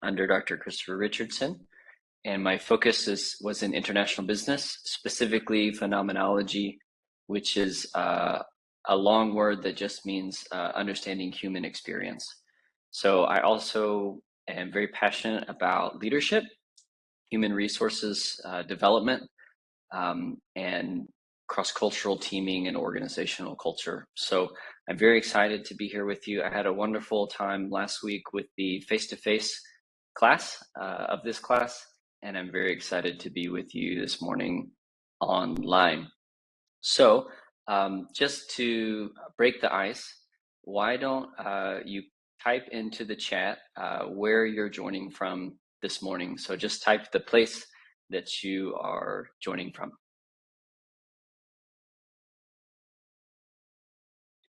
under Dr. Christopher Richardson, and my focus was in international business, specifically phenomenology, which is a long word that just means understanding human experience. So I also am very passionate about leadership, human resources development, and cross-cultural teaming and organizational culture. So I'm very excited to be here with you. I had a wonderful time last week with the face-to-face class of this class, and I'm very excited to be with you this morning online. So just to break the ice, why don't you type into the chat where you're joining from this morning? So just type the place that you are joining from.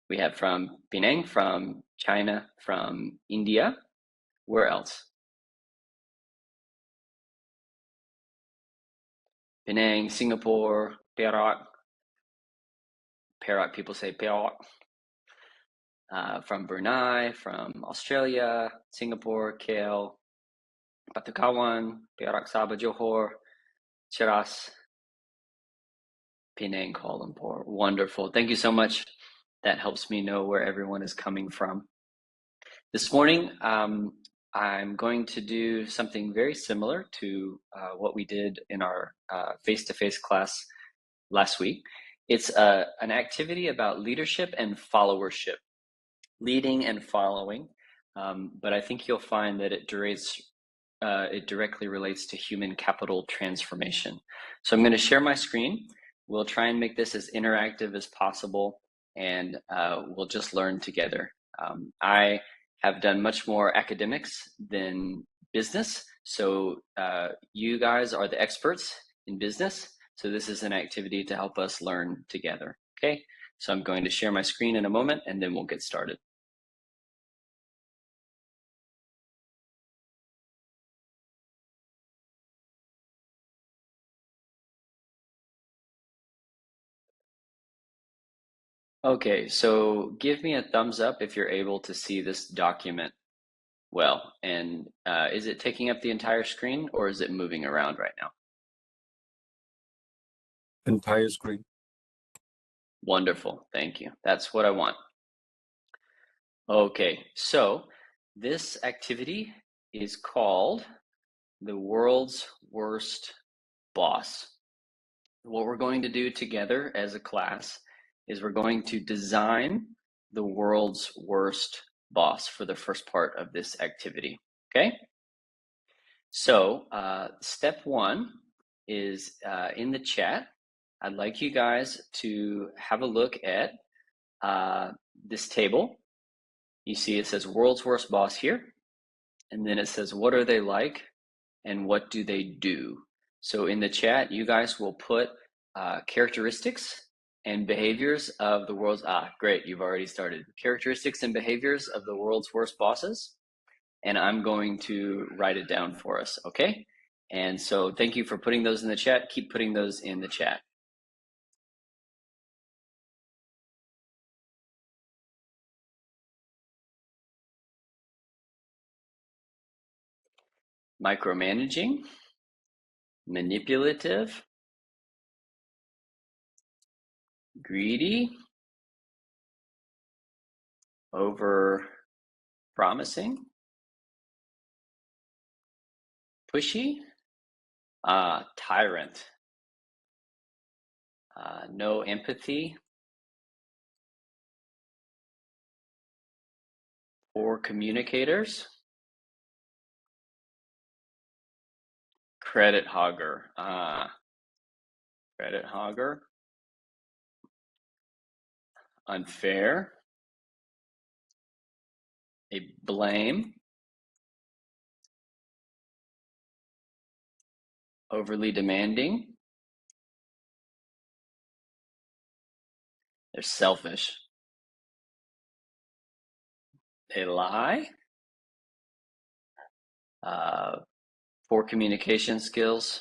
We have from Penang, from China, from India. Where else? Penang, Singapore, Perak. Perak, people say Perak. From Brunei, from Australia, Singapore, KL, Batu Kawan, Perak, Sabah, Johor, Cheras, Penang, Kuala Lumpur. Wonderful. Thank you so much. That helps me know where everyone is coming from. This morning, I'm going to do something very similar to what we did in our face-to-face class last week. It's an activity about leadership and followership, leading and following, but I think you'll find that it directly relates to human capital transformation. So I'm going to share my screen. We'll try and make this as interactive as possible, and we'll just learn together. I have done much more academics than business, so you guys are the experts in business, so this is an activity to help us learn together. Okay, so I'm going to share my screen in a moment, and then we'll get started. Okay, so give me a thumbs up if you're able to see this document well. And is it taking up the entire screen, or is it moving around right now? Entire screen. Wonderful, thank you. That's what I want. Okay, so this activity is called the world's worst boss. What we're going to do together as a class is we're going to design the world's worst boss for the first part of this activity, okay? So step one is in the chat. I'd like you guys to have a look at this table. You see it says world's worst boss here, and then it says what are they like and what do they do. So in the chat, you guys will put characteristics and behaviors of the world's, great, you've already started. Characteristics and behaviors of the world's worst bosses. And I'm going to write it down for us, okay? And so thank you for putting those in the chat. Keep putting those in the chat. Micromanaging, manipulative, greedy, over promising, pushy, tyrant, no empathy, poor communicators, credit hogger, credit hogger, unfair, a blame, overly demanding, they're selfish, they lie, poor communication skills,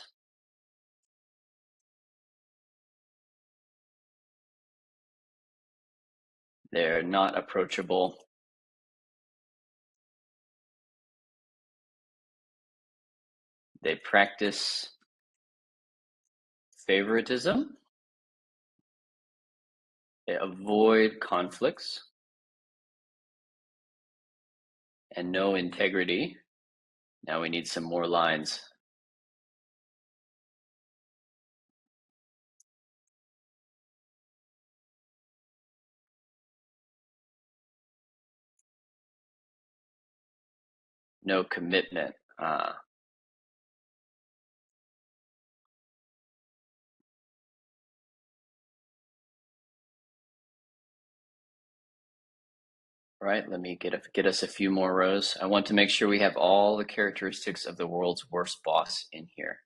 they're not approachable, They practice favoritism. They avoid conflicts and no integrity. Now we need some more lines. No commitment. Right, let me get us a few more rows. I want to make sure we have all the characteristics of the world's worst boss in here.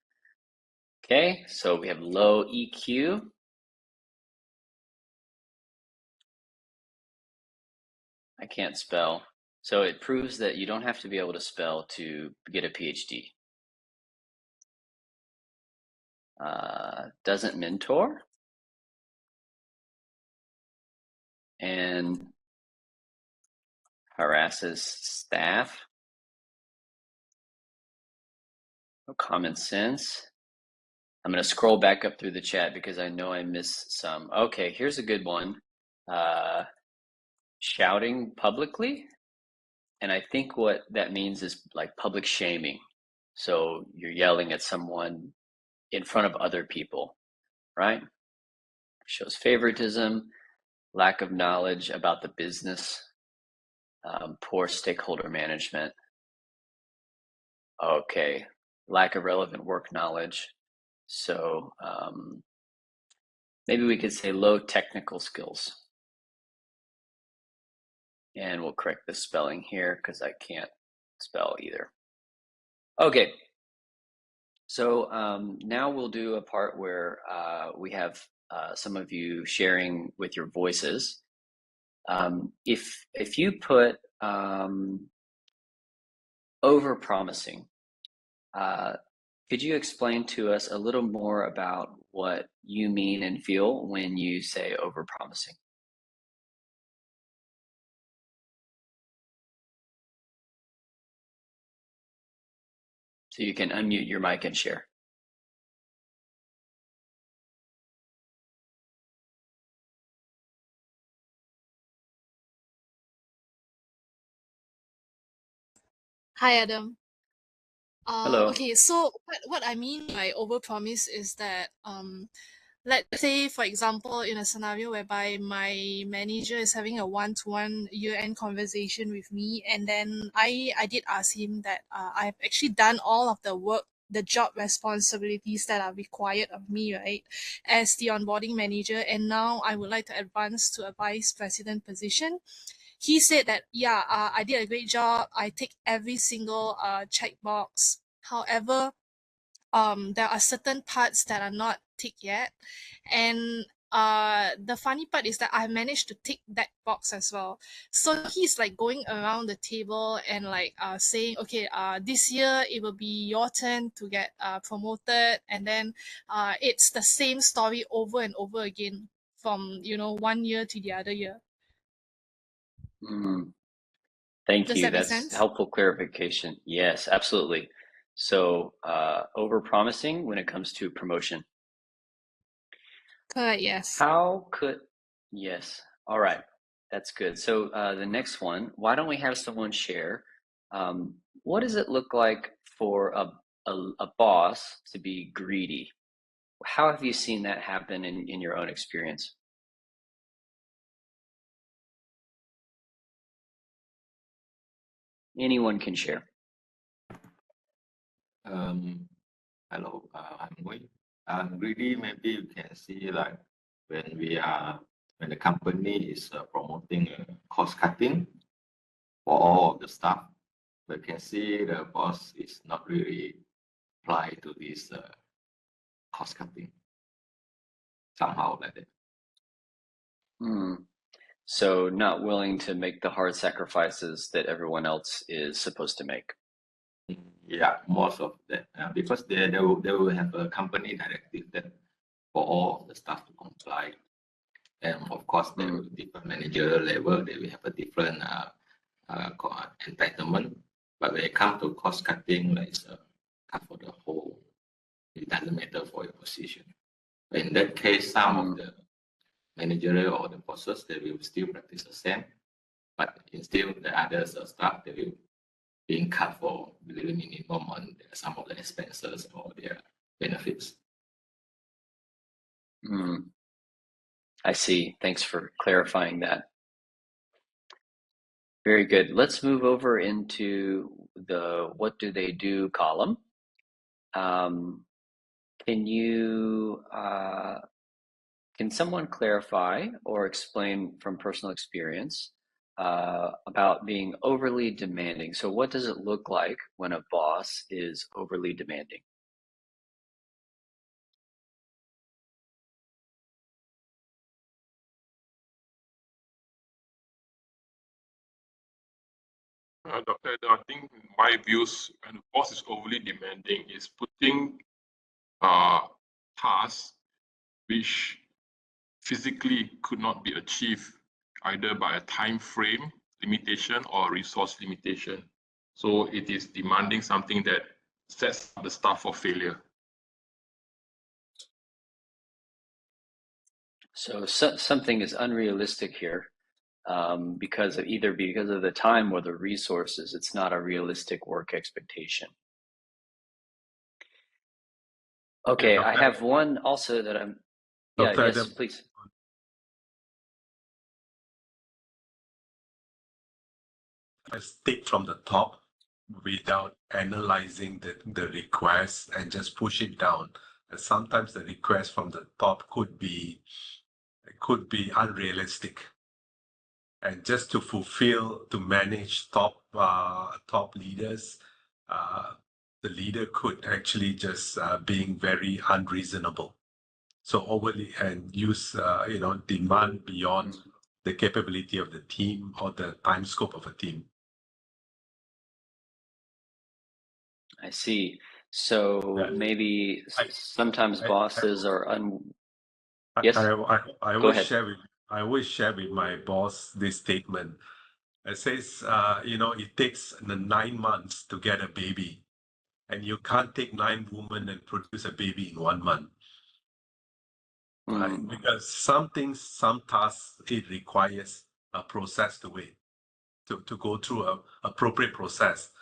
Okay, so we have low EQ. I can't spell. So it proves that you don't have to be able to spell to get a PhD. Doesn't mentor. And harasses staff. No common sense. I'm going to scroll back up through the chat because I know I missed some. Okay, here's a good one. Shouting publicly. And I think what that means is like public shaming. So you're yelling at someone in front of other people, right? Shows favoritism, lack of knowledge about the business, poor stakeholder management. Okay, lack of relevant work knowledge. So maybe we could say low technical skills. And we'll correct the spelling here because I can't spell either. Okay, so now we'll do a part where we have some of you sharing with your voices. If you put over-promising, could you explain to us a little more about what you mean and feel when you say over-promising? So you can unmute your mic and share. Hi, Adam. Hello. Okay, so what I mean by overpromise is that let's say, for example, in a scenario whereby my manager is having a one-to-one year-end conversation with me, and then I did ask him that I've actually done all of the work, the job responsibilities that are required of me, right, as the onboarding manager, and now I would like to advance to a vice president position. He said that, yeah, I did a great job. I take every single checkbox. However, there are certain parts that are not ticked yet, and the funny part is that I managed to tick that box as well. So he's like going around the table and like saying, okay, this year it will be your turn to get promoted, and then it's the same story over and over again from 1 year to the other year. Thank Does you. that make That's sense? helpful clarification. Yes, absolutely. So over-promising when it comes to promotion. Correct, yes. Yes, all right, that's good. So the next one, why don't we have someone share, what does it look like for a boss to be greedy? How have you seen that happen in your own experience? Anyone can share. Hello, I'm Wei. Really, maybe you can see like when the company is promoting cost cutting for all of the staff, we can see the boss is not really apply to this cost cutting somehow like that. So not willing to make the hard sacrifices that everyone else is supposed to make. Yeah, most of that because they will have a company directive that for all of the staff to comply, and of course there will be different managerial level. They will have a different entitlement. But when it comes to cost cutting, like cut for the it doesn't matter for your position. In that case, some of the managerial or the bosses, they will still practice the same, but instead the others staff, they will being cut for the minimum on some of the expenses or their benefits. I see. Thanks for clarifying that. Very good. Let's move over into the what do they do column. Can someone clarify or explain from personal experience about being overly demanding? So what does it look like when a boss is overly demanding? Dr. Eder, I think my views when the boss is overly demanding is putting tasks which physically could not be achieved either by a time frame limitation or resource limitation. So it is demanding something that sets the staff for failure. So something is unrealistic here because of the time or the resources. It's not a realistic work expectation. Okay, I have one also that I'm. Yeah, yes, please. Let's take from the top without analyzing the request and just push it down. And sometimes the request from the top could be unrealistic. And just to manage top leaders, the leader could actually just being very unreasonable. So overly and use demand beyond the capability of the team or the time scope of a team. I see. So maybe sometimes bosses are Yes. I always share with my boss this statement. It says, it takes 9 months to get a baby, and you can't take 9 women and produce a baby in 1 month. Right? Because some tasks, it requires a process to go through a appropriate process.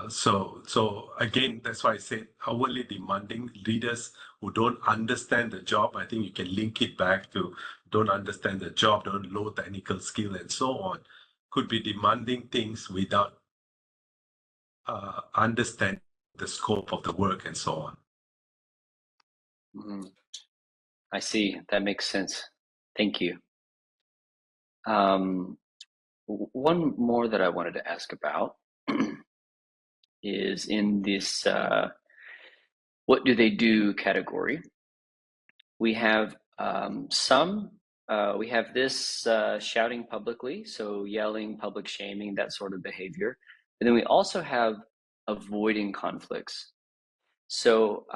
So again, that's why I said overly demanding leaders who don't understand the job. I think you can link it back to don't understand the job, don't low technical skill, and so on. Could be demanding things without understanding the scope of the work and so on. I see. That makes sense. Thank you. One more that I wanted to ask about is in this what do they do category. We have we have this shouting publicly, so yelling, public shaming, that sort of behavior. And then we also have avoiding conflicts. So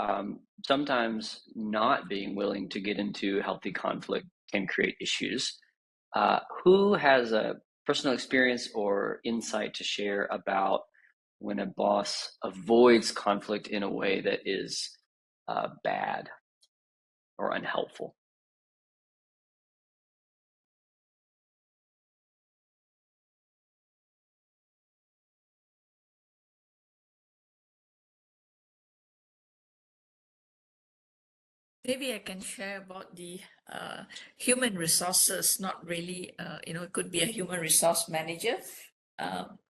sometimes not being willing to get into healthy conflict can create issues. Who has a personal experience or insight to share about when a boss avoids conflict in a way that is bad or unhelpful? Maybe I can share about the human resources, not really, it could be a human resource manager,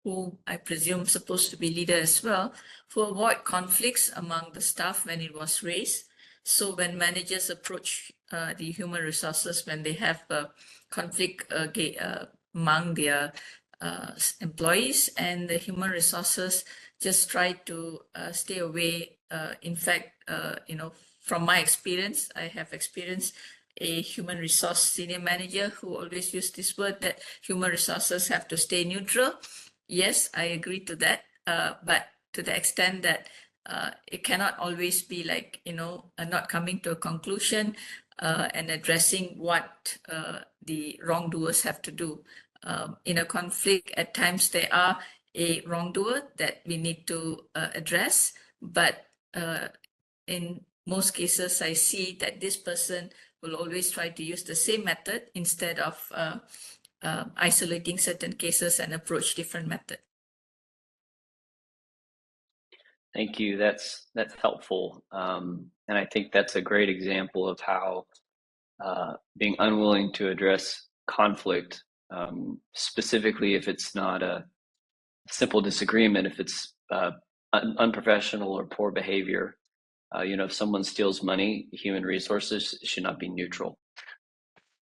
who I presume supposed to be leader as well, to avoid conflicts among the staff when it was raised. So when managers approach the human resources, when they have a conflict among their employees, and the human resources just try to stay away. In fact, from my experience, I have experienced a human resource senior manager who always used this word that human resources have to stay neutral. Yes, I agree to that. But to the extent that it cannot always be like, not coming to a conclusion and addressing what the wrongdoers have to do. In a conflict, at times there are a wrongdoer that we need to address, but in most cases, I see that this person will always try to use the same method instead of isolating certain cases and approach different method. Thank you. That's helpful, and I think that's a great example of how being unwilling to address conflict, specifically if it's not a simple disagreement, if it's unprofessional or poor behavior. If someone steals money, human resources should not be neutral.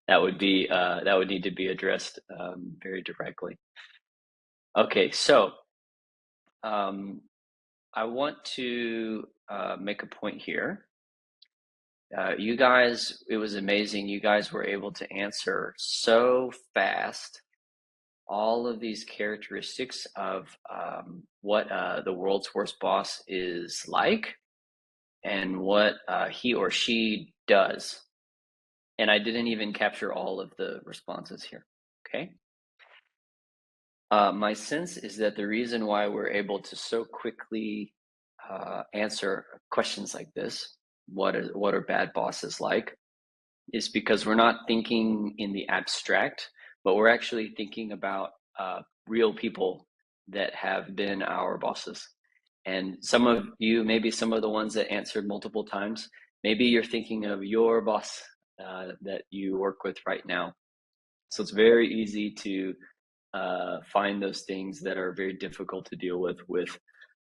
That would need to be addressed very directly. Okay, so I want to make a point here. You guys, it was amazing. You guys were able to answer so fast all of these characteristics of what the world's worst boss is like and what he or she does. And I didn't even capture all of the responses here, okay? My sense is that the reason why we're able to so quickly answer questions like this, what are bad bosses like, is because we're not thinking in the abstract, but we're actually thinking about real people that have been our bosses. And some of you, maybe some of the ones that answered multiple times, maybe you're thinking of your boss that you work with right now. So it's very easy to find those things that are very difficult to deal with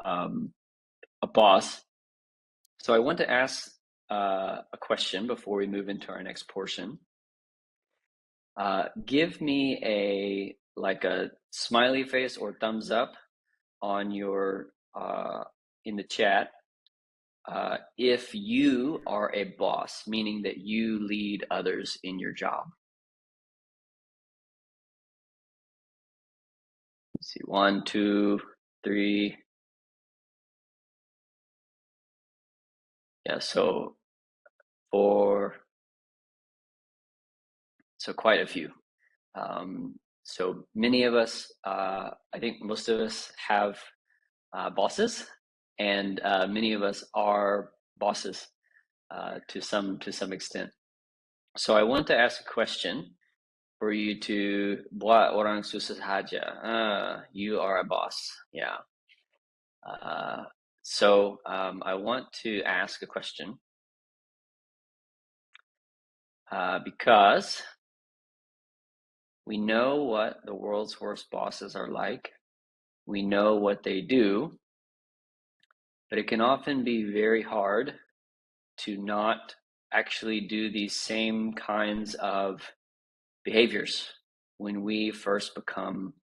a boss. So I want to ask a question before we move into our next portion. Give me a smiley face or thumbs up on your in the chat if you are a boss, meaning that you lead others in your job. Let's see, 1, 2, 3. Yeah, so 4. So quite a few. So many of us, I think most of us have bosses, and many of us are bosses to some extent. So I want to ask a question for you to buat orang susah saja. You are a boss, yeah. So I want to ask a question because we know what the world's worst bosses are like. We know what they do, but it can often be very hard to not actually do these same kinds of behaviors when we first become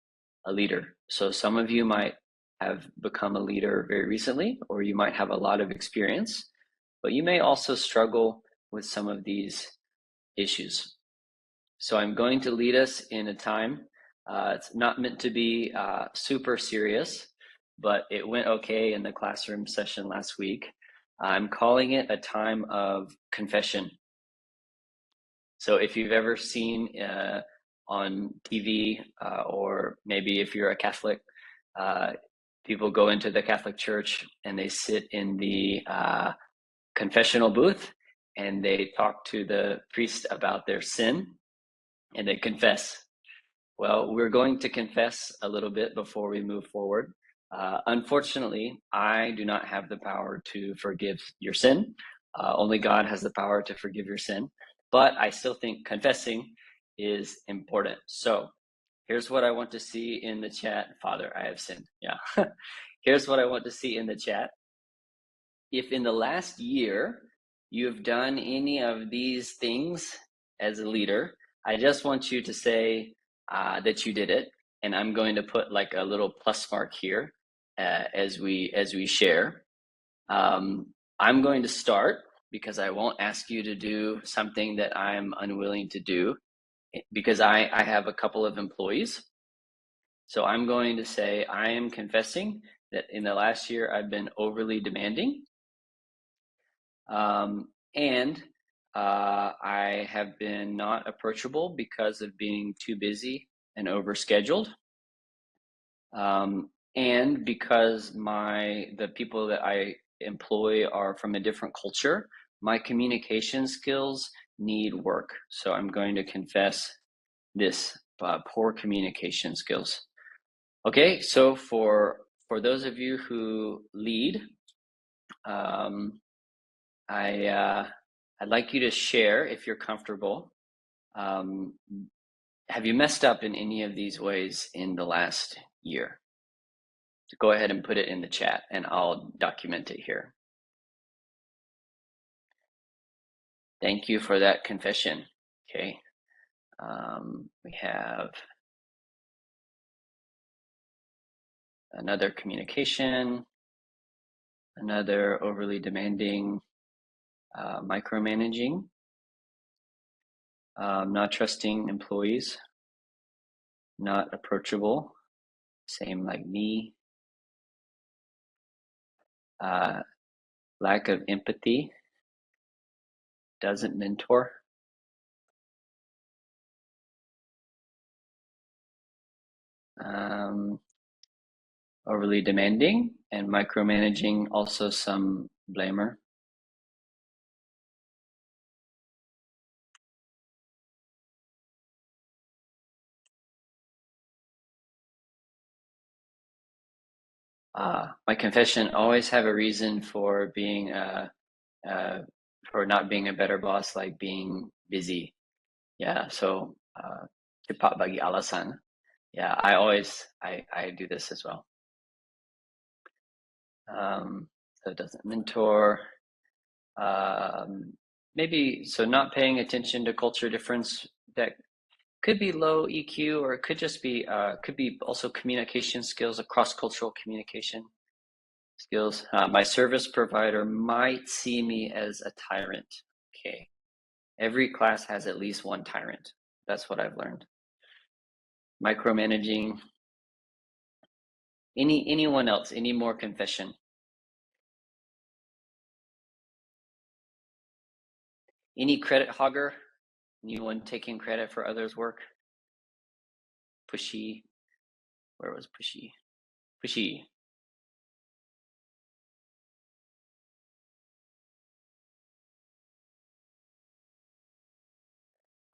a leader. So some of you might have become a leader very recently, or you might have a lot of experience, but you may also struggle with some of these issues. So I'm going to lead us in a time. It's not meant to be super serious, but it went okay in the classroom session last week. I'm calling it a time of confession. So if you've ever seen on TV, or maybe if you're a Catholic, people go into the Catholic Church and they sit in the confessional booth and they talk to the priest about their sin and they confess. Well, we're going to confess a little bit before we move forward. Unfortunately, I do not have the power to forgive your sin. Only God has the power to forgive your sin. But I still think confessing is important. So here's what I want to see in the chat. Father, I have sinned. Yeah. Here's what I want to see in the chat. If in the last year you have done any of these things as a leader, I just want you to say that you did it. And I'm going to put like a little plus mark here as we share. I'm going to start because I won't ask you to do something that I'm unwilling to do because I have a couple of employees. So I'm going to say I am confessing that in the last year I've been overly demanding. And I have been not approachable because of being too busy and overscheduled. And because the people that I employ are from a different culture, my communication skills need work. So I'm going to confess this poor communication skills. Okay, so for those of you who lead, I'd like you to share, if you're comfortable, have you messed up in any of these ways in the last year? So go ahead and put it in the chat and I'll document it here. Thank you for that confession. Okay. We have another communication, another overly demanding, micromanaging, not trusting employees, not approachable, same like me, lack of empathy, doesn't mentor, overly demanding, and micromanaging, also some blamer. My confession, always have a reason for being for not being a better boss, like being busy. Yeah, so cepat bagi alasan. Yeah, I do this as well. So it doesn't mentor. Maybe, so not paying attention to culture difference, that could be low EQ, or it could just be, could be also communication skills, cross-cultural communication skills. My service provider might see me as a tyrant. Okay. Every class has at least one tyrant. That's what I've learned. Micromanaging. Anyone else? Any more confession? Any credit hogger? Anyone taking credit for others' work? Pushy. Where was pushy? Pushy.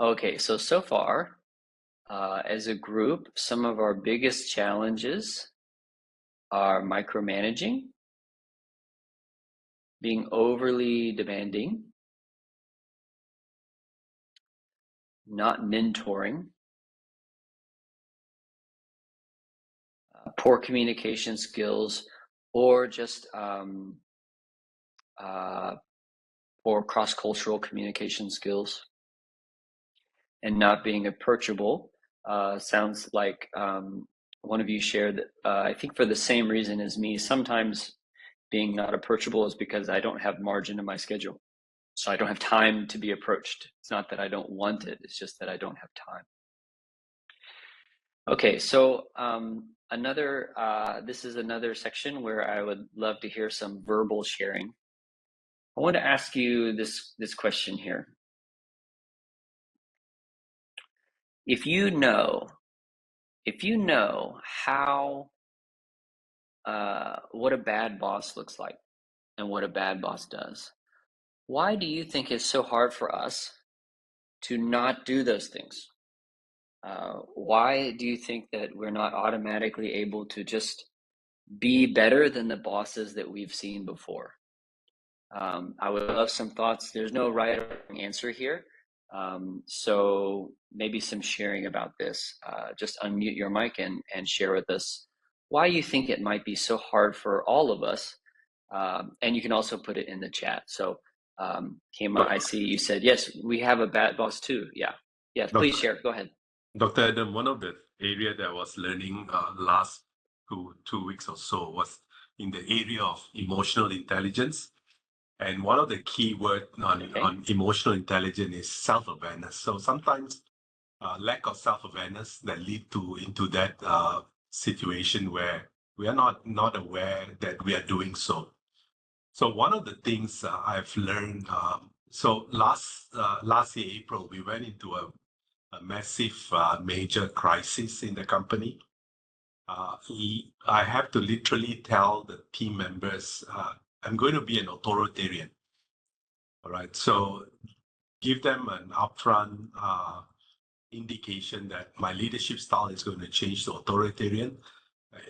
Okay, so far, as a group, some of our biggest challenges are micromanaging, being overly demanding, not mentoring, poor communication skills, or just poor cross-cultural communication skills, and not being approachable. Sounds like one of you shared that I think for the same reason as me, sometimes being not approachable is because I don't have margin in my schedule. So I don't have time to be approached. It's not that I don't want it, it's just that I don't have time. Okay, so this is another section where I would love to hear some verbal sharing. I want to ask you this question here. If you know how what a bad boss looks like and what a bad boss does, why do you think it's so hard for us to not do those things? Why do you think that we're not automatically able to just be better than the bosses that we've seen before? I would love some thoughts. There's no right or wrong answer here. So maybe some sharing about this. Just unmute your mic and share with us why you think it might be so hard for all of us. And you can also put it in the chat. So Kema, I see you said, yes, we have a bad boss too. Yeah, please share. Go ahead. Dr. Adam, one of the area that I was learning last two weeks or so was in the area of emotional intelligence. And one of the key words on emotional intelligence is self-awareness. So sometimes lack of self-awareness that lead into that situation where we are not aware that we are doing so. So one of the things I've learned, so last year, April, we went into a massive major crisis in the company. I have to literally tell the team members, I'm going to be an authoritarian. All right. So give them an upfront indication that my leadership style is going to change to authoritarian.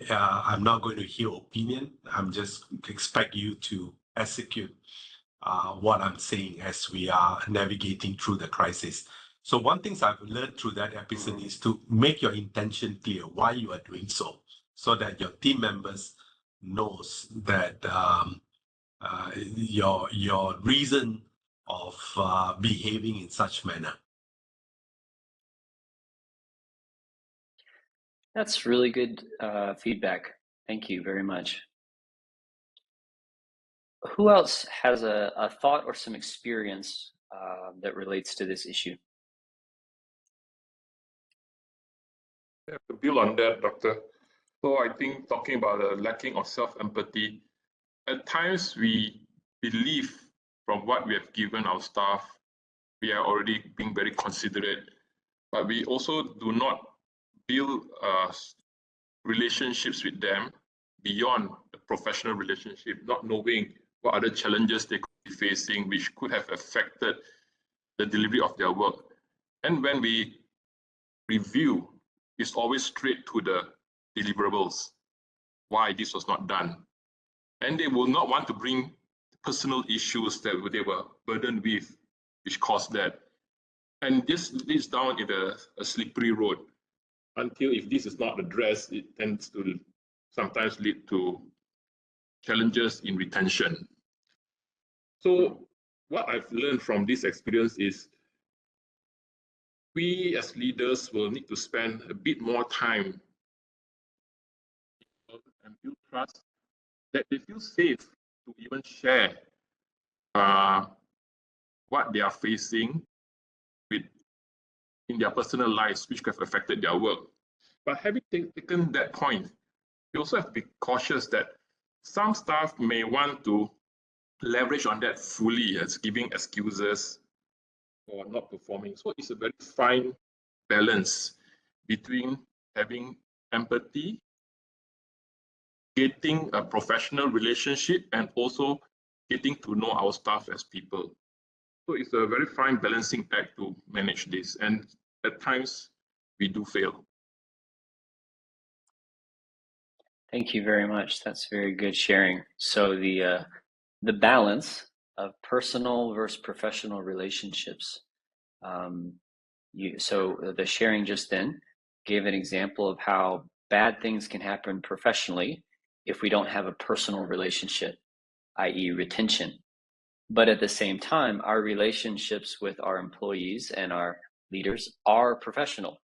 I'm not going to hear opinion. I'm just expect you to execute what I'm saying as we are navigating through the crisis. So one thing I've learned through that episode is to make your intention clear why you are doing so that your team members knows that your reason of behaving in such manner. That's really good feedback. Thank you very much. Who else has a thought or some experience that relates to this issue? Yeah, to build on that, Doctor. So I think talking about the lacking of self-empathy, at times we believe from what we have given our staff, we are already being very considerate, but we also do not build relationships with them beyond the professional relationship, not knowing what other challenges they could be facing, which could have affected the delivery of their work. And when we review, it's always straight to the deliverables, why this was not done. And they will not want to bring personal issues that they were burdened with, which caused that. And this leads down in a slippery road until if this is not addressed, it tends to sometimes lead to challenges in retention. So what I've learned from this experience is we as leaders will need to spend a bit more time and build trust, that they feel safe to even share what they are facing in their personal lives, which have affected their work. But having taken that point, we also have to be cautious that some staff may want to leverage on that fully as giving excuses for not performing. So it's a very fine balance between having empathy, getting a professional relationship, and also getting to know our staff as people. So it's a very fine balancing act to manage this. And at times we do fail. Thank you very much. That's very good sharing. So the balance of personal versus professional relationships. So the sharing just then gave an example of how bad things can happen professionally if we don't have a personal relationship, i.e. retention. But at the same time, our relationships with our employees and our leaders are professional.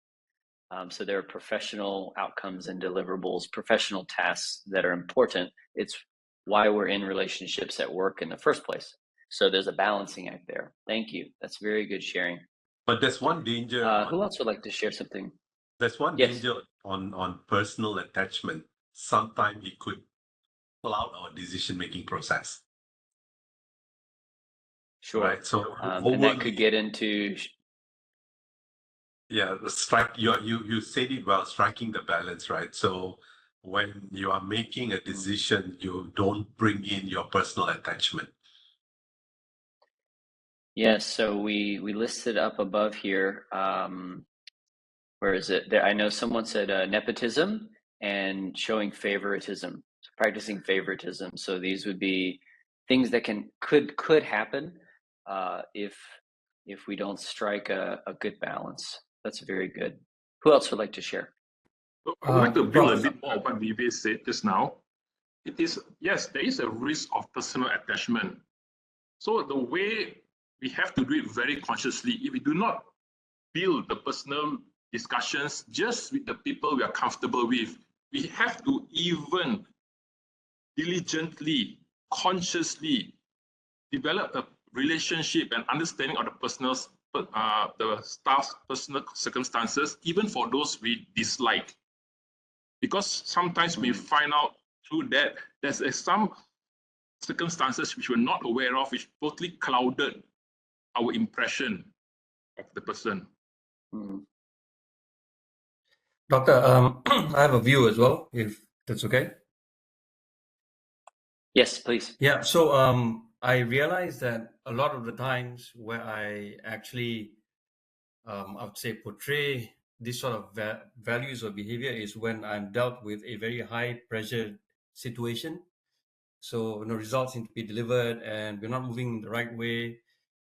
So there are professional outcomes and deliverables, professional tasks that are important. It's why we're in relationships at work in the first place. So there's a balancing act there. Thank you. That's very good sharing. But there's one danger. Who else would like to share something? There's one danger on personal attachment. Sometimes it could cloud our decision-making process. Sure. Right. So and that could get into. Yeah, you said it well, striking the balance, right? So when you are making a decision, you don't bring in your personal attachment. Yes, so we listed up above here. Where is it? There, I know someone said nepotism and showing favoritism, so practicing favoritism. So these would be things that could happen if we don't strike a good balance. That's very good. Who else would like to share? So I would like to build a bit more on what Vivek said just now. It is, yes, there is a risk of personal attachment. So the way we have to do it very consciously, if we do not build the personal discussions just with the people we are comfortable with, we have to even diligently, consciously develop a relationship and understanding of the staff's personal circumstances, even for those we dislike. Because sometimes we find out through that there's some circumstances which we're not aware of, which totally clouded our impression of the person. Doctor, I have a view as well, if that's okay. Yes, please. Yeah, so I realized that a lot of the times where I actually, I would say, portray this sort of values or behavior is when I'm dealt with a very high pressure situation. So, results need to be delivered and we're not moving in the right way.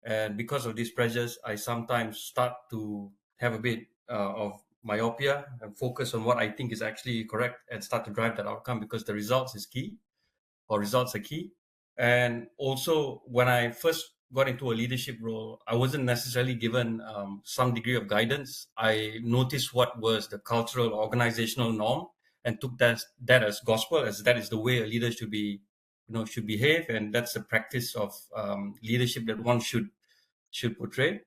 And because of these pressures, I sometimes start to have a bit of myopia and focus on what I think is actually correct and start to drive that outcome because the results is key or results are key. And also, when I first got into a leadership role, I wasn't necessarily given some degree of guidance. I noticed what was the cultural organizational norm and took that as gospel, as that is the way a leader should be, should behave, and that's the practice of leadership that one should portray.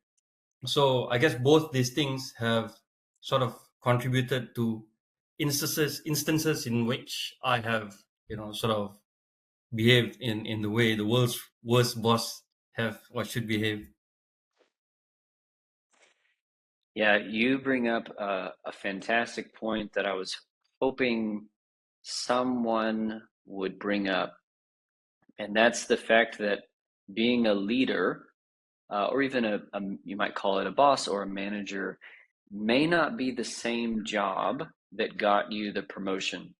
So I guess both these things have sort of contributed to instances in which I have, sort of behaved in the way the world's worst boss have or should behave. Yeah, you bring up a fantastic point that I was hoping someone would bring up, and that's the fact that being a leader, or even you might call it a boss or a manager, may not be the same job that got you the promotion.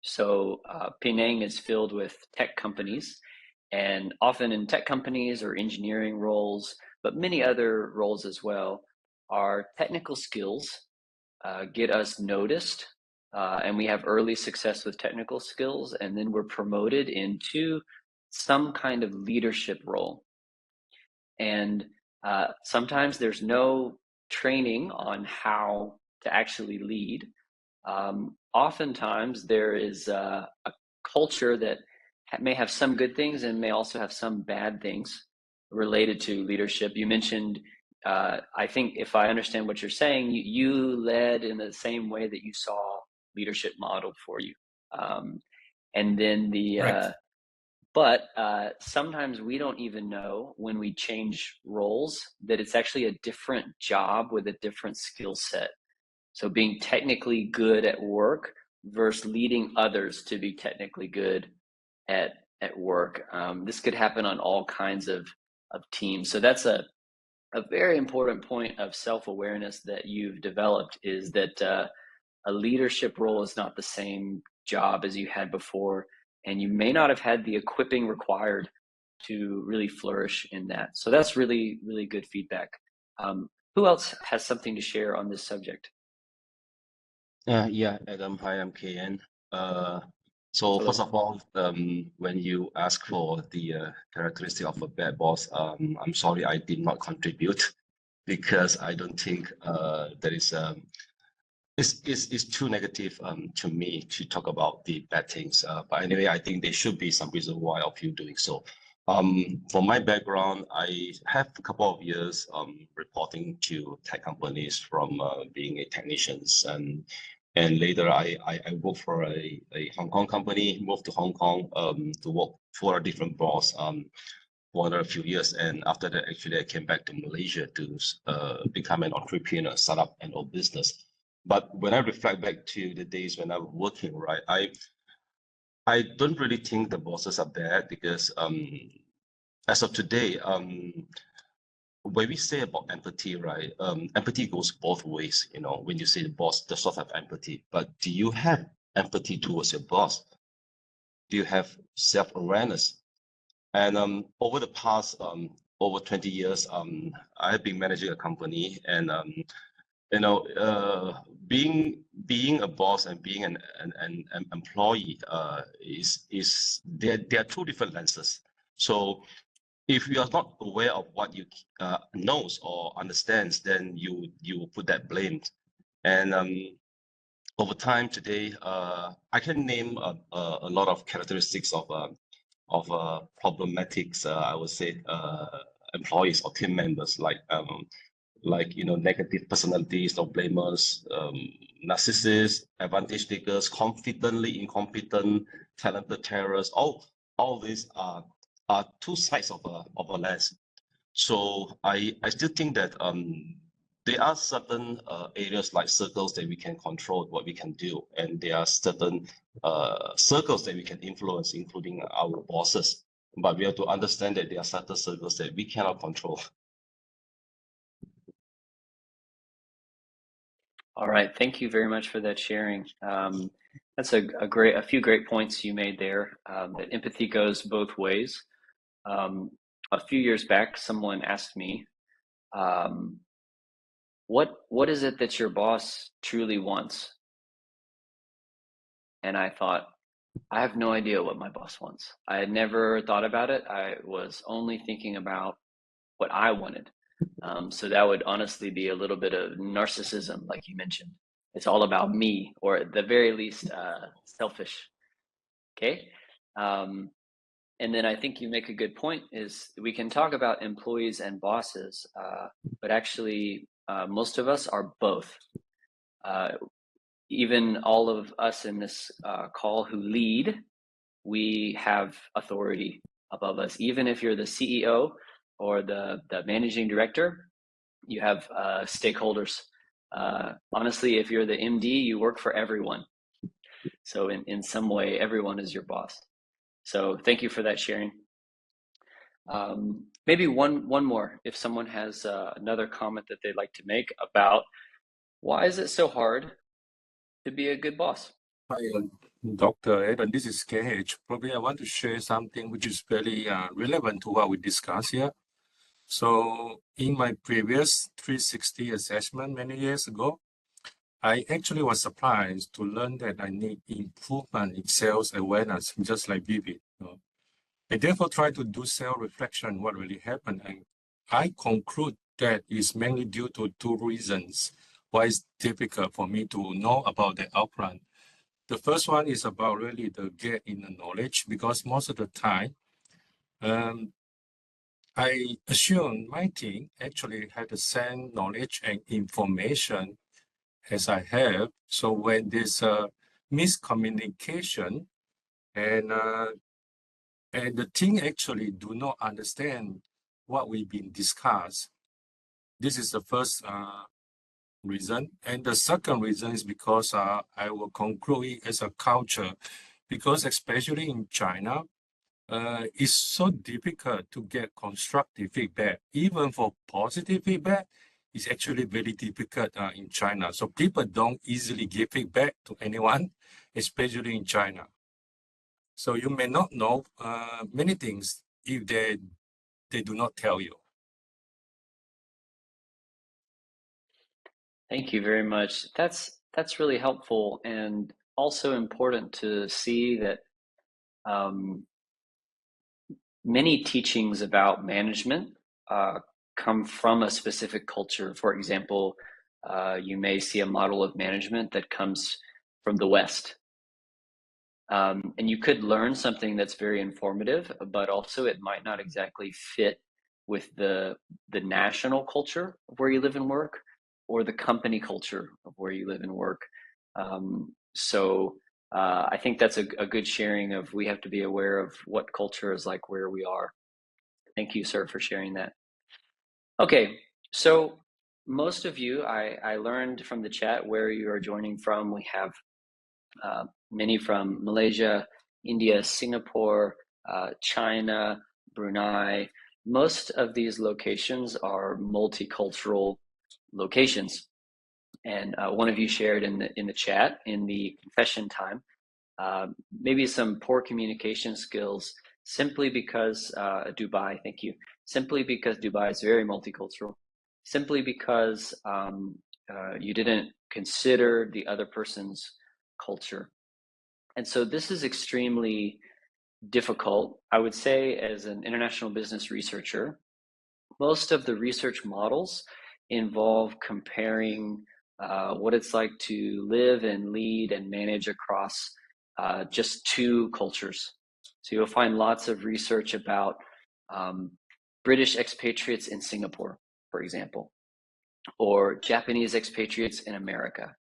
So Penang is filled with tech companies, and often in tech companies or engineering roles, but many other roles as well, our technical skills get us noticed, and we have early success with technical skills, and then we're promoted into some kind of leadership role. And sometimes there's no training on how to actually lead. Oftentimes there is a culture that may have some good things and may also have some bad things related to leadership. You mentioned, I think if I understand what you're saying, you led in the same way that you saw leadership modeled for you. And then Right. but sometimes we don't even know when we change roles that it's actually a different job with a different skill set. So being technically good at work versus leading others to be technically good at work. This could happen on all kinds of teams. So that's a very important point of self-awareness that you've developed, is that a leadership role is not the same job as you had before, and you may not have had the equipping required to really flourish in that. So that's really, really good feedback. Who else has something to share on this subject? Yeah, Adam. Hi, I'm KN. So Hello. first of all, when you ask for the characteristic of a bad boss, I'm sorry I did not contribute because I don't think that is it's too negative to me to talk about the bad things. But anyway, I think there should be some reason why of you doing so. For my background, I have a couple of years reporting to tech companies from being a technician, and later I worked for a Hong Kong company, moved to Hong Kong to work for a different boss for another few years, and after that actually I came back to Malaysia to become an entrepreneur, start up an own business. But when I reflect back to the days when I was working, right, I don't really think the bosses are bad because as of today, when we say about empathy, right, empathy goes both ways. When you say the boss does not have empathy, but do you have empathy towards your boss? Do you have self-awareness? And over the past over 20 years, I have been managing a company, and being a boss and being an employee is there are two different lenses. So if you are not aware of what you knows or understands, then you put that blame. And over time today, I can name a lot of characteristics of problematics, I would say, employees or team members, like negative personalities, no blamers, narcissists, advantage takers, confidently incompetent, talented terrorists. All these are two sides of a lens. So I still think that there are certain areas like circles that we can control what we can do, and there are certain circles that we can influence, including our bosses. But we have to understand that there are certain circles that we cannot control. All right, thank you very much for that sharing. That's a few great points you made there. That empathy goes both ways. A few years back, someone asked me, what is it that your boss truly wants? And I thought, I have no idea what my boss wants. I had never thought about it. I was only thinking about what I wanted. So that would honestly be a little bit of narcissism, like you mentioned. It's all about me, or at the very least, selfish. Okay. And then I think you make a good point is we can talk about employees and bosses, but actually most of us are both. Even all of us in this call who lead, we have authority above us. Even if you're the CEO or the managing director, you have stakeholders. Honestly, if you're the MD, you work for everyone. So in some way, everyone is your boss. So thank you for that sharing. Maybe one more, if someone has another comment that they'd like to make about why is it so hard to be a good boss? Hi, Dr. Aaron, this is KH. Probably I want to share something which is very relevant to what we discussed here. So in my previous 360 assessment many years ago, I actually was surprised to learn that I need improvement in sales awareness, just like Vivi. I therefore try to do self-reflection, what really happened. And I conclude that is mainly due to two reasons why it's difficult for me to know about the outline. The first one is about really the gap in the knowledge, because most of the time, I assume my team actually had the same knowledge and information as I have. So when there's a miscommunication and the team actually do not understand what we've been discussed, this is the first reason. And the second reason is because I will conclude it as a culture, because especially in China, it's so difficult to get constructive feedback. Even for positive feedback, it's actually very difficult in China. So people don't easily give feedback to anyone, especially in China. So you may not know many things if they do not tell you. Thank you very much. That's really helpful and also important to see that many teachings about management come from a specific culture. For example, you may see a model of management that comes from the West. And you could learn something that's very informative, but also it might not exactly fit with the national culture of where you live and work, or the company culture of where you live and work. So I think that's a good sharing of, we have to be aware of what culture is like where we are. Thank you, sir, for sharing that. Okay, so most of you, I learned from the chat where you are joining from. We have many from Malaysia, India, Singapore, China, Brunei. Most of these locations are multicultural locations. And one of you shared in the chat, in the confession time, maybe some poor communication skills simply because Dubai, thank you, simply because Dubai is very multicultural, simply because you didn't consider the other person's culture. And so this is extremely difficult. I would say, as an international business researcher, most of the research models involve comparing what it's like to live and lead and manage across just two cultures. So you'll find lots of research about British expatriates in Singapore, for example, or Japanese expatriates in America.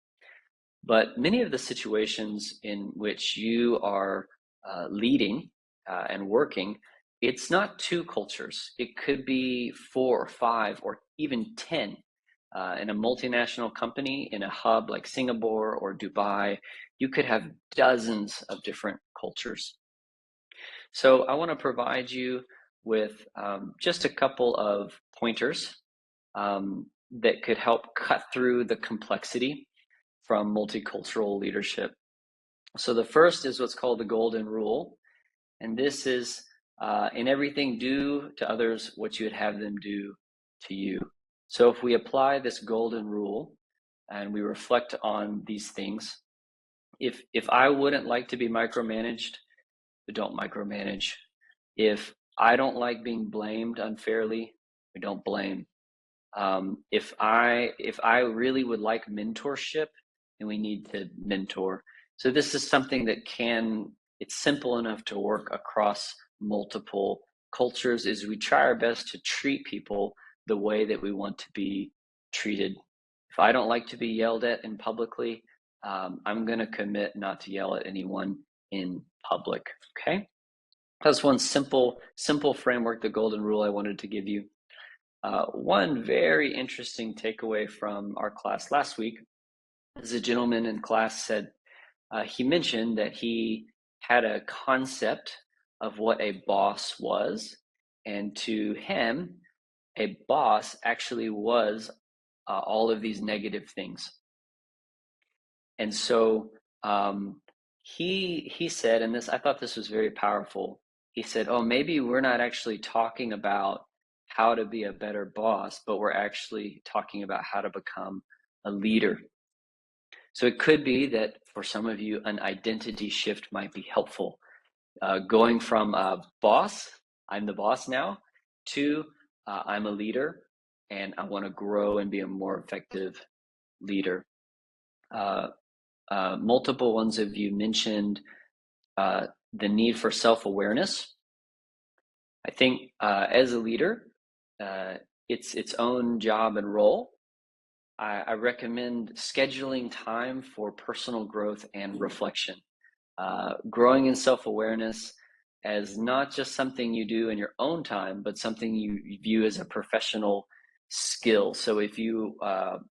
But many of the situations in which you are leading and working, it's not two cultures. It could be 4 or 5 or even 10 in a multinational company, in a hub like Singapore or Dubai, you could have dozens of different cultures. So I want to provide you with just a couple of pointers that could help cut through the complexity from multicultural leadership. So the first is what's called the golden rule. And this is in everything, do to others what you would have them do to you. So if we apply this golden rule and we reflect on these things, if I wouldn't like to be micromanaged, don't micromanage. If I don't like being blamed unfairly, we don't blame. If I really would like mentorship, then we need to mentor. So this is something that it's simple enough to work across multiple cultures, is we try our best to treat people the way that we want to be treated. If I don't like to be yelled at in publicly, I'm going to commit not to yell at anyone in public. Okay, that's one simple framework, the golden rule, I wanted to give you. One very interesting takeaway from our class last week is a gentleman in class said, he mentioned that he had a concept of what a boss was, and to him, a boss actually was all of these negative things. And so he said, and I thought this was very powerful. He said, oh, maybe we're not actually talking about how to be a better boss, but we're actually talking about how to become a leader. So it could be that for some of you, an identity shift might be helpful. Going from a boss, I'm the boss now, to I'm a leader and I want to grow and be a more effective leader. Multiple ones of you mentioned the need for self-awareness. I think as a leader, it's its own job and role. I recommend scheduling time for personal growth and reflection. Growing in self-awareness as not just something you do in your own time, but something you view as a professional skill. So if you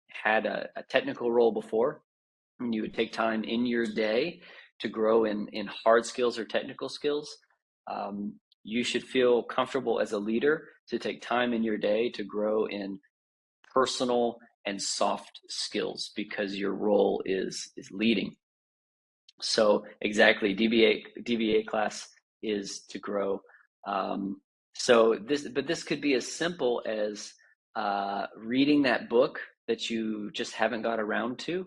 had a technical role before, and you would take time in your day to grow in hard skills or technical skills, you should feel comfortable as a leader to take time in your day to grow in personal and soft skills, because your role is leading. So exactly, DBA class is to grow. But this could be as simple as reading that book that you just haven't got around to,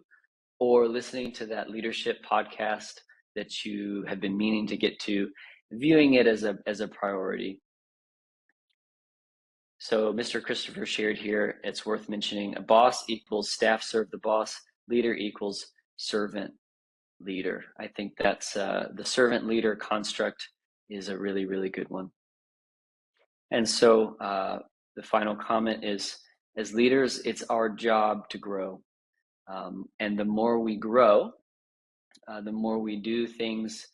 or listening to that leadership podcast that you have been meaning to get to, viewing it as a priority. So Mr. Christopher shared here, it's worth mentioning, a boss equals staff serve the boss, leader equals servant leader. I think that's the servant leader construct is a really, really good one. And so the final comment is, as leaders, it's our job to grow. And the more we grow, the more we do things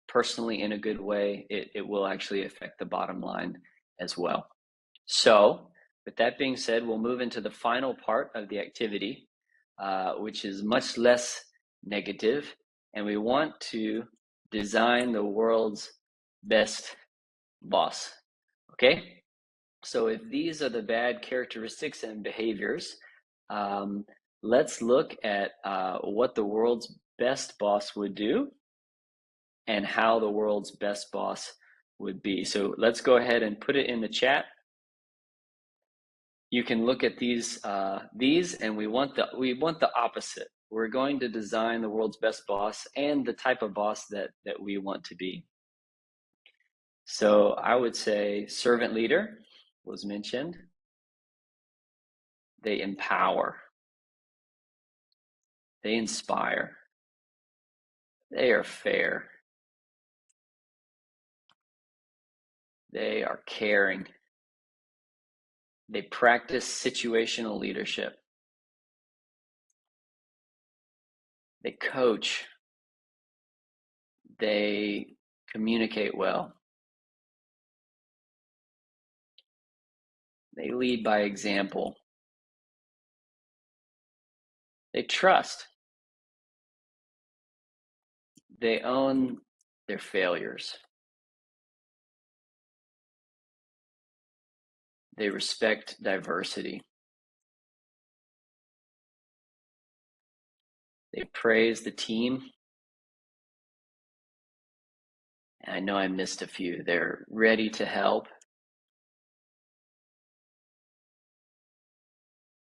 personally in a good way, it will actually affect the bottom line as well. So with that being said, we'll move into the final part of the activity, which is much less negative. And we want to design the world's best boss. Okay? So if these are the bad characteristics and behaviors, let's look at what the world's best boss would do and how the world's best boss would be. So let's go ahead and put it in the chat. You can look at these, and we want the opposite. We're going to design the world's best boss and the type of boss that we want to be. So I would say servant leader was mentioned. They empower. They inspire. They are fair. They are caring. They practice situational leadership. They coach. They communicate well. They lead by example. They trust. They own their failures. They respect diversity. They praise the team. And I know I missed a few. They're ready to help.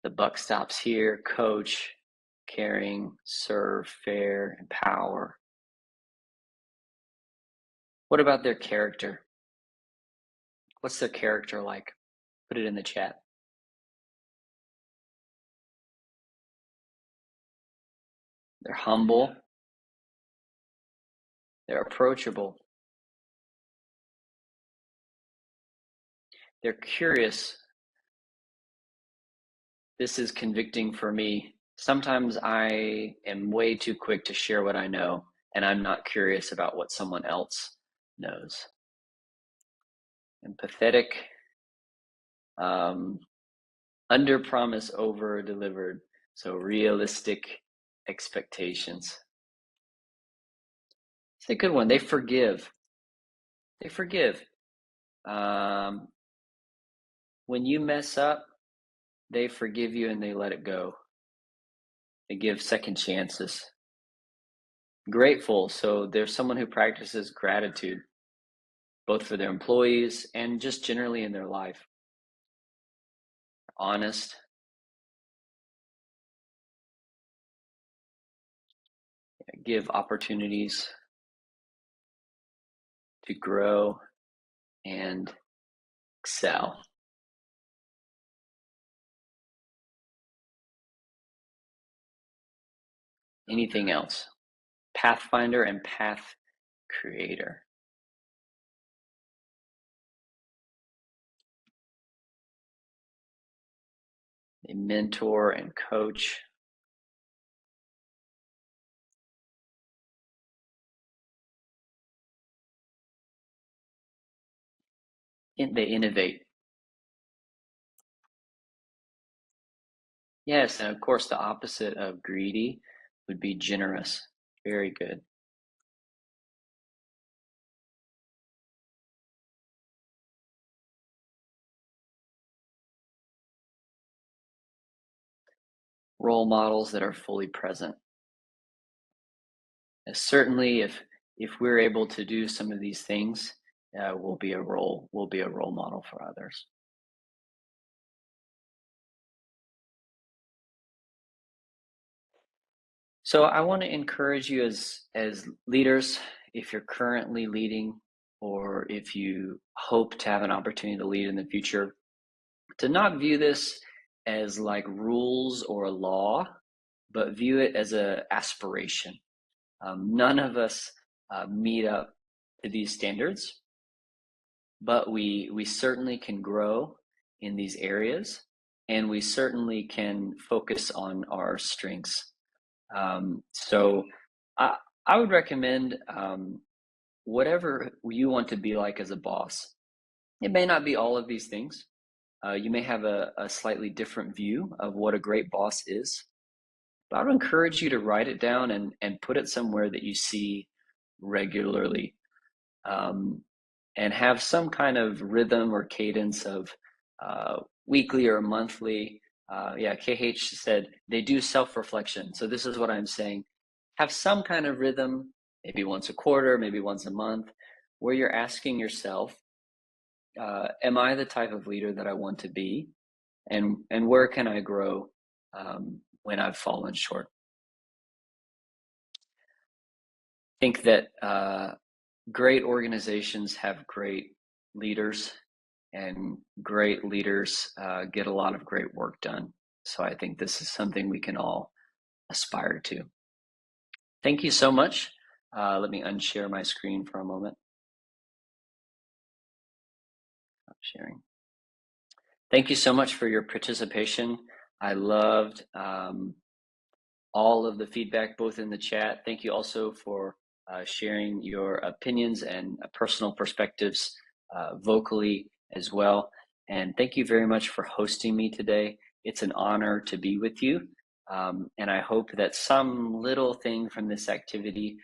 The buck stops here. Coach, caring, serve, fair, empower. What about their character? What's their character like? Put it in the chat. They're humble. They're approachable. They're curious. This is convicting for me. Sometimes I am way too quick to share what I know, and I'm not curious about what someone else knows. Empathetic, under promise, over delivered. So realistic expectations. It's a good one. They forgive. They forgive. When you mess up, they forgive you and they let it go. They give second chances. Grateful. So there's someone who practices gratitude, both for their employees and just generally in their life. Honest. Give opportunities to grow and excel. Anything else? Pathfinder and path creator. They mentor and coach. They innovate. Yes, and of course the opposite of greedy would be generous. Very good. Role models that are fully present. And certainly if we're able to do some of these things, we'll be a role model for others. So I want to encourage you as leaders, if you're currently leading or if you hope to have an opportunity to lead in the future, to not view this as like rules or a law, but view it as an aspiration. None of us meet up to these standards, but we certainly can grow in these areas, and we certainly can focus on our strengths. So I would recommend whatever you want to be like as a boss. It may not be all of these things. You may have a slightly different view of what a great boss is. But I would encourage you to write it down and put it somewhere that you see regularly, and have some kind of rhythm or cadence of weekly or monthly. KH said they do self-reflection. So this is what I'm saying. Have some kind of rhythm, maybe once a quarter, maybe once a month, where you're asking yourself, am I the type of leader that I want to be? And where can I grow when I've fallen short? I think that great organizations have great leaders, and great leaders get a lot of great work done. So I think this is something we can all aspire to. Thank you so much. Let me unshare my screen for a moment. I'm sharing. Thank you so much for your participation. I loved all of the feedback, both in the chat. Thank you also for sharing your opinions and personal perspectives vocally as well. And thank you very much for hosting me today. It's an honor to be with you. And I hope that some little thing from this activity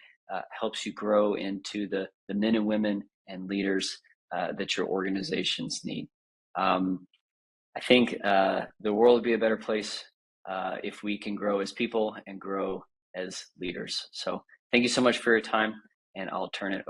helps you grow into the men and women and leaders that your organizations need. I think the world would be a better place if we can grow as people and grow as leaders. So thank you so much for your time, and I'll turn it over.